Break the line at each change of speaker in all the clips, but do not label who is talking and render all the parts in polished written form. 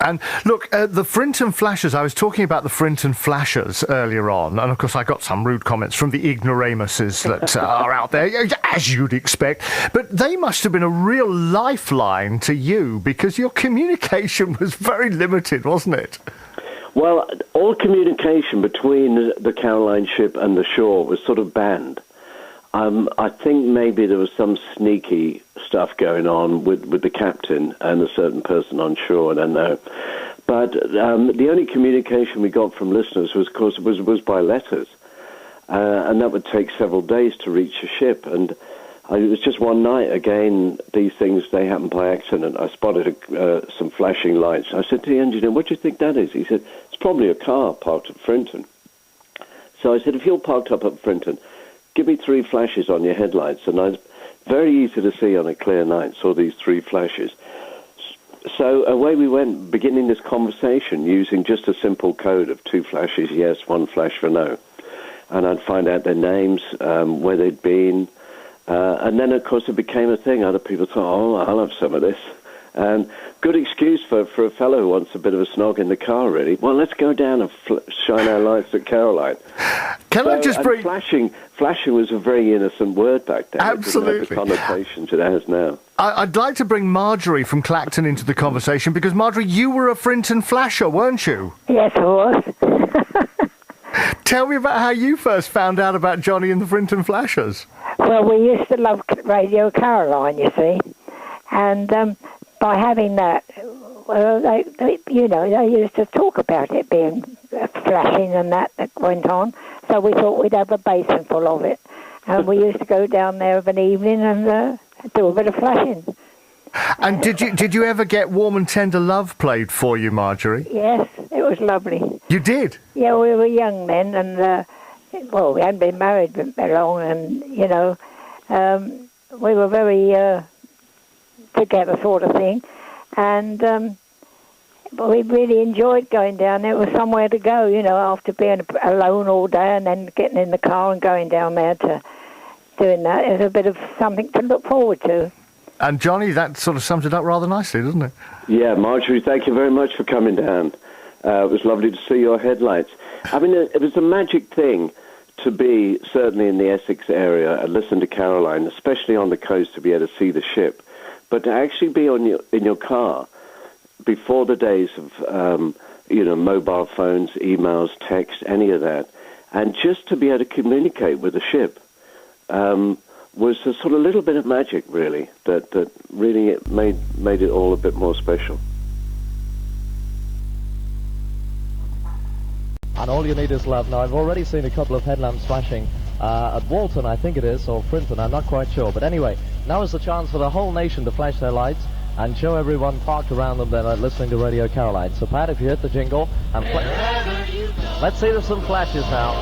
And look, the Frinton flashers, I was talking about the Frinton flashers earlier on, and of course I got some rude comments from the ignoramuses that are out there, as you'd expect, but they must have been a real lifeline to you, because your communication was very limited, wasn't it?
Well, all communication between the Caroline ship and the shore was sort of banned. I think maybe there was some sneaky stuff going on with the captain and a certain person on shore, I don't know. But the only communication we got from listeners was, of course, was by letters. And that would take several days to reach a ship. And it was just one night, again, these things, they happened by accident. I spotted some flashing lights. I said to the engineer, "What do you think that is?" He said, "It's probably a car parked at Frinton." So I said, "If you're parked up at Frinton, give me 3 flashes on your headlights." And it's very easy to see on a clear night, saw these 3 flashes. So away we went, beginning this conversation using just a simple code of 2 flashes yes, 1 flash for no. And I'd find out their names, where they'd been. And then, of course, it became a thing. Other people thought, "Oh, I'll have some of this." And good excuse for a fellow who wants a bit of a snog in the car, really. Well, let's go down and shine our lights at Caroline.
Can I just bring...
Flashing was a very innocent word back then.
Absolutely.
It didn't have the connotations it has now.
I'd like to bring Marjorie from Clacton into the conversation, because, Marjorie, you were a Frinton flasher, weren't you?
Yes, I was.
Tell me about how you first found out about Johnny and the Frinton flashers.
Well, we used to love Radio Caroline, you see. And by having that, well, they used to talk about it being flashing and that went on. So we thought we'd have a basin full of it. And we used to go down there of an evening and do a bit of flashing.
And did you ever get Warm and Tender Love played for you, Marjorie?
Yes, it was lovely.
You did?
Yeah, we were young then, and, we hadn't been married very long, and, we were very together sort of thing. And but we really enjoyed going down there. It was somewhere to go, after being alone all day and then getting in the car and going down there to doing that. It was a bit of something to look forward to. And
Johnny, that sort of sums it up rather nicely, doesn't it?
Yeah, Marjorie, thank you very much for coming down. It was lovely to see your headlights. I mean, it was a magic thing to be, certainly in the Essex area, and listen to Caroline, especially on the coast, to be able to see the ship. But to actually be in your car before the days of, mobile phones, emails, text, any of that, and just to be able to communicate with the ship, was a sort of little bit of magic, really, that really it made it all a bit more special.
And all you need is love. Now, I've already seen a couple of headlamps flashing at Walton, I think it is, or Frinton, I'm not quite sure. But anyway, now is the chance for the whole nation to flash their lights and show everyone parked around them that are listening to Radio Caroline. So, Pat, if you hit the jingle, and let's see there's some flashes now.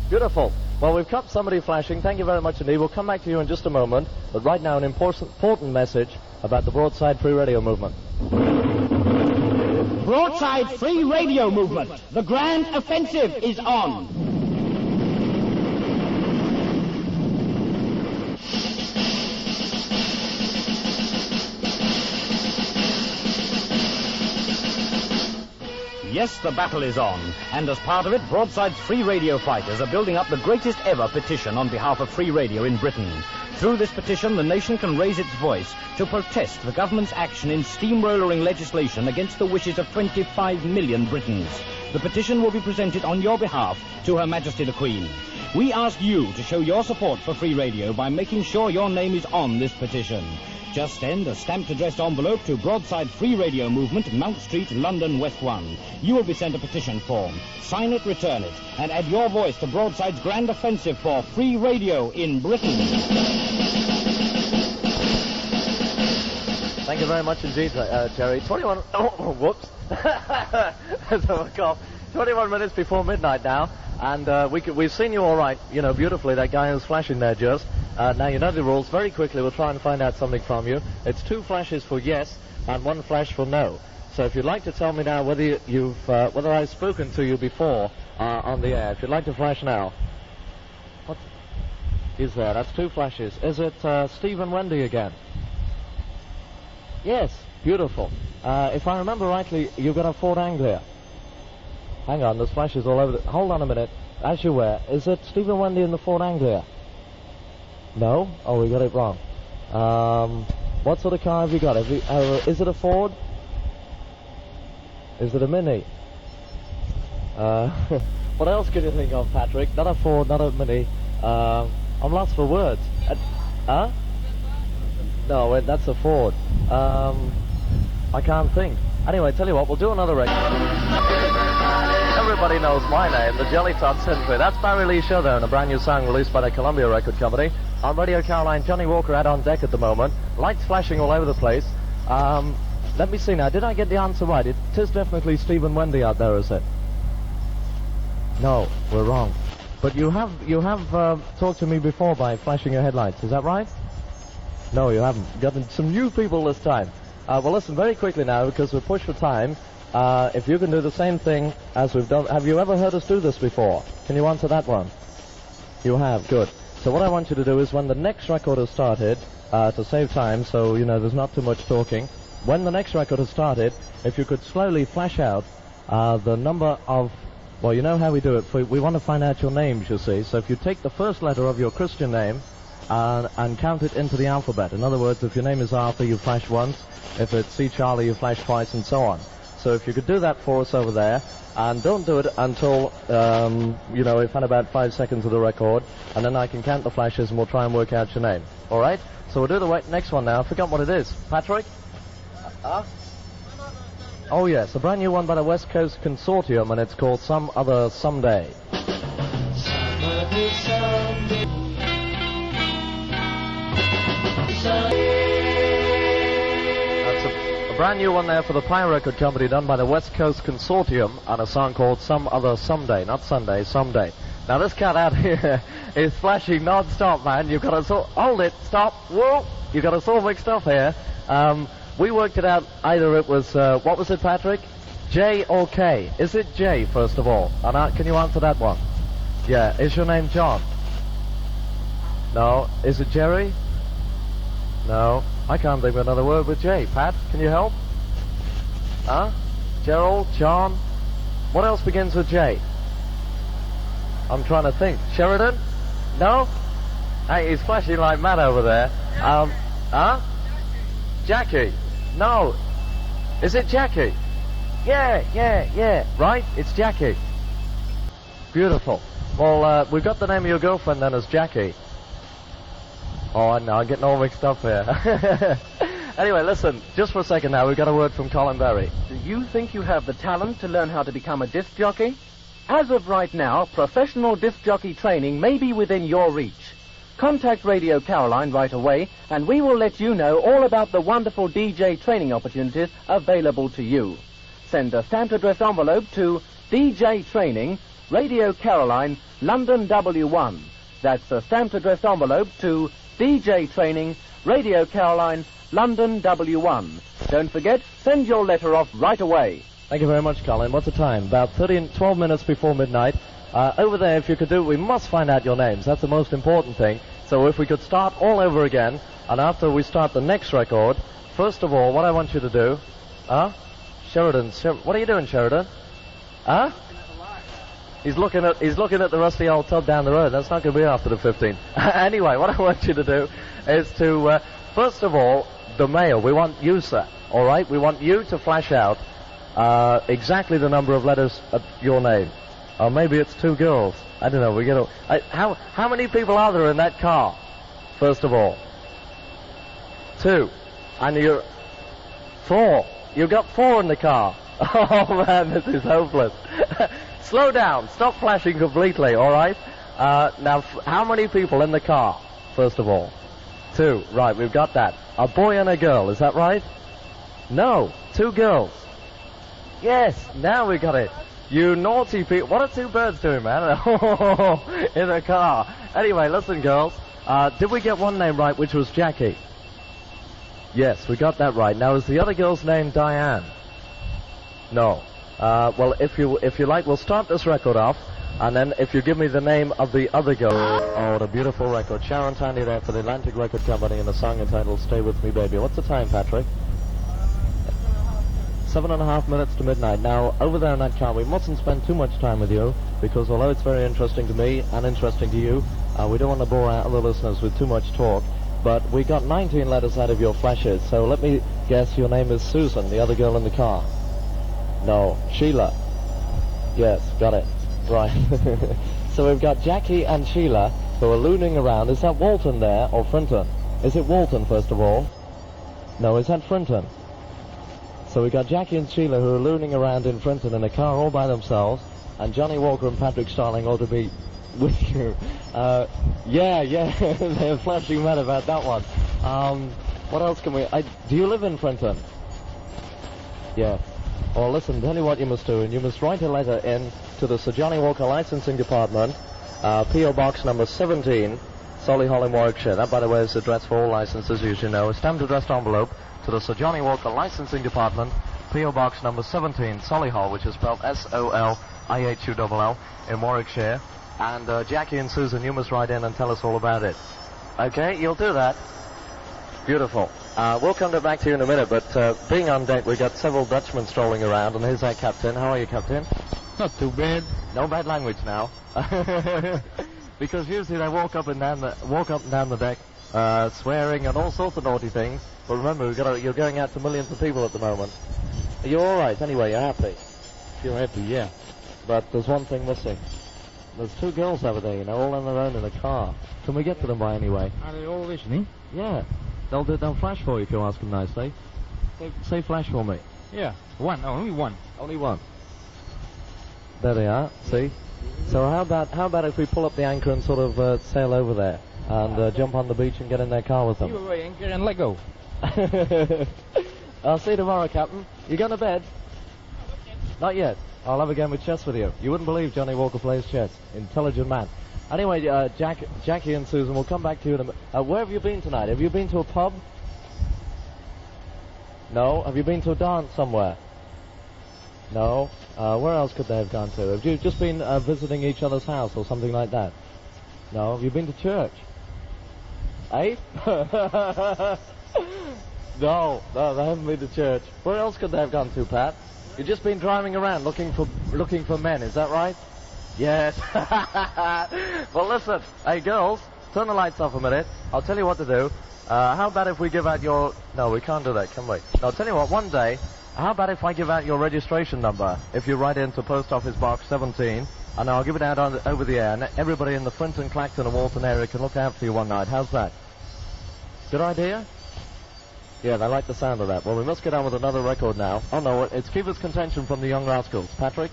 Beautiful. Well, we've got somebody flashing. Thank you very much indeed. We'll come back to you in just a moment. But right now, an important message about the Broadside Free Radio Movement.
Broadside Free Radio Movement. The grand offensive is on. Yes, the battle is on, and as part of it, Broadside's free radio fighters are building up the greatest ever petition on behalf of free radio in Britain. Through this petition, the nation can raise its voice to protest the government's action in steamrollering legislation against the wishes of 25 million Britons. The petition will be presented on your behalf to Her Majesty the Queen. We ask you to show your support for free radio by making sure your name is on this petition. Just send a stamped addressed envelope to Broadside Free Radio Movement, Mount Street, London, West 1. You will be sent a petition form. Sign it, return it, and add your voice to Broadside's grand offensive for free radio in Britain.
Thank you very much indeed, Jerry. 21... Oh, whoops. That's a cough. 21 minutes before midnight now, and we've seen you all right, beautifully, that guy who's flashing there just. Now you know the rules. Very quickly, we'll try and find out something from you. It's 2 flashes for yes and 1 flash for no. So if you'd like to tell me now whether whether I've spoken to you before on the air, if you'd like to flash now. What? He's there. That's 2 flashes. Is it Steve and Wendy again? Yes. Beautiful. If I remember rightly, you've got a Ford Anglia. Hang on, there's flashes all over the... Hold on a minute. As you were, is it Steve and Wendy in the Ford Anglia? No? Oh, we got it wrong. What sort of car have you got? Is it a Ford? Is it a Mini? What else can you think of, Patrick? Not a Ford, not a Mini. I'm lost for words. Huh? No, wait, that's a Ford. I can't think. Anyway, tell you what, we'll do another record. Everybody knows my name, the Jelly Tot Symphony. That's Barry Lee Show there, and a brand new song released by the Columbia Record Company. On Radio Caroline, Johnny Walker out on deck at the moment. Lights flashing all over the place. Let me see now. Did I get the answer right? It is definitely Steve and Wendy out there, is it? No, we're wrong. But you have talked to me before by flashing your headlights. Is that right? No, you haven't. You've got some new people this time. Well, listen, very quickly now, because we're pushed for time. If you can do the same thing as we've done... Have you ever heard us do this before? Can you answer that one? You have, good. So what I want you to do is when the next record has started, to save time, so, you know, there's not too much talking, when the next record has started, if you could slowly flash out the number of... Well, you know how we do it. We want to find out your names, you see. So if you take the first letter of your Christian name and count it into the alphabet. In other words, if your name is Arthur, you flash once. If it's C. Charlie, you flash twice, and so on. So if you could do that for us over there, and don't do it until, you know, we've had about 5 seconds of the record, and then I can count the flashes and we'll try and work out your name. All right? So we'll do the next one now. I forgot what it is. Patrick? Oh, yes, a brand new one by the West Coast Consortium, and it's called Some Other Someday. Some other someday. That's a brand new one there for the Pine Record Company, done by the West Coast Consortium, on a song called Some Other Someday. Not Sunday, Someday. Now, this cat out here is flashing non-stop, man. You've got to hold it, stop, whoa! You've got us all mixed up here. We worked it out, either it was, what was it, Patrick? J or K? Is it J, first of all? And can you answer that one? Yeah. Is your name John? No. Is it Jerry? No. I can't think of another word with J. Pat, can you help? Huh? Gerald? John? What else begins with J? I'm trying to think. Sheridan? No? Hey, he's flashing like mad over there. Huh? Jackie? No. Is it Jackie? Yeah. Right? It's Jackie. Beautiful. Well, we've got the name of your girlfriend then as Jackie. Oh, no, I'm getting all mixed up here. Anyway, listen, just for a second now, we've got a word from Colin Berry.
Do you think you have the talent to learn how to become a disc jockey? As of right now, professional disc jockey training may be within your reach. Contact Radio Caroline right away, and we will let you know all about the wonderful DJ training opportunities available to you. Send a stamped address envelope to DJ Training, Radio Caroline, London W1. That's a stamped address envelope to DJ Training, Radio Caroline, London W1. Don't forget, send your letter off right away.
Thank you very much, Colin. What's the time? About 12 minutes before midnight. Over there, if you could do it, we must find out your names. That's the most important thing. So if we could start all over again, and after we start the next record, first of all, what I want you to do... Sheridan, what are you doing, Sheridan? He's looking at the rusty old tub down the road. That's not going to be after the 15th. Anyway, what I want you to do is to, first of all, the male. We want you, sir. All right? We want you to flash out exactly the number of letters of your name. Or maybe it's 2 girls. I don't know. We get how many people are there in that car? First of all, 2, and you're 4. You've got 4 in the car. Oh man, this is hopeless. Slow down. Stop flashing completely. All right. Now, how many people in the car? First of all, 2. Right, we've got that. A boy and a girl. Is that right? No, 2 girls. Yes. Now we got it. You naughty people. What are 2 birds doing, man? In a car. Anyway, listen, girls. Did we get one name right, which was Jackie? Yes, we got that right. Now, is the other girl's name Diane? No. Well, if you like, we'll start this record off. And then if you give me the name of the other girl. Oh, the beautiful record. Sharon Tandy there for the Atlantic Record Company and the song entitled Stay With Me Baby. What's the time, Patrick? 7.5 minutes to midnight. Now, over there in that car, we mustn't spend too much time with you, because although it's very interesting to me and interesting to you, we don't want to bore out other listeners with too much talk. But we got 19 letters out of your flashes, so let me guess your name is Susan, the other girl in the car. No, Sheila. Yes, got it. Right. So we've got Jackie and Sheila, who are looning around. Is that Walton there, or Frinton? Is it Walton, first of all? No, is that Frinton? So we've got Jackie and Sheila, who are looning around in Frinton in a car all by themselves, and Johnny Walker and Patrick Starling ought to be with you. Yeah, they're flashing mad about that one. What else can we... do you live in Frinton? Yeah. Well, listen, tell you what you must do, and you must write a letter in to the Sir Johnny Walker Licensing Department, P.O. Box number 17, Solihull in Warwickshire. That, by the way, is the address for all licenses, as you know. A stamped addressed envelope to the Sir Johnny Walker Licensing Department, P.O. Box number 17, Solihull, which is spelled S-O-L-I-H-U-L-L, in Warwickshire. And Jackie and Susan, you must write in and tell us all about it. Okay, you'll do that. Beautiful. We'll come back to you in a minute, but being on deck, we've got several Dutchmen strolling around, and here's our captain. How are you, Captain?
Not too bad.
No bad language now. Because usually they walk up and down the deck, swearing and all sorts of naughty things. But remember, you're going out to millions of people at the moment. You're all right anyway. You're happy.
You're happy, yeah.
But there's one thing missing. There's two girls over there, all on their own in a car. Can we get to them by any way?
Are they all listening?
Yeah. They'll flash for you if you ask them nicely. Say flash for me.
Yeah. Only one.
Only one. There they are. See. So how about if we pull up the anchor and sort of sail over there and jump on the beach and get in their car with them?
You away anchor and let go.
I'll see you tomorrow, Captain. You going to bed? Not yet. I'll have a game of chess with you. You wouldn't believe Johnny Walker plays chess. Intelligent man. Anyway, Jackie and Susan, we'll come back to you in a minute. Where have you been tonight? Have you been to a pub? No? Have you been to a dance somewhere? No? Where else could they have gone to? Have you just been visiting each other's house or something like that? No? Have you been to church? Eh? No, they haven't been to church. Where else could they have gone to, Pat? You've just been driving around looking for men, is that right? Yes. Well, listen, hey girls, turn the lights off a minute. I'll tell you what to do. How about if we give out your... No, we can't do that, can we? No, I'll tell you what, one day, how about if I give out your registration number? If you write into Post Office Box 17, and I'll give it out over the air, and everybody in the Frinton, Clacton and Walton area can look out for you one night. How's that? Good idea? Yeah, they like the sound of that. Well, we must get on with another record now. Oh, no, it's Keeper's Contention from the Young Rascals. Patrick?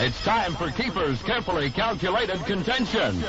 It's time for Keeper's Carefully Calculated Contention.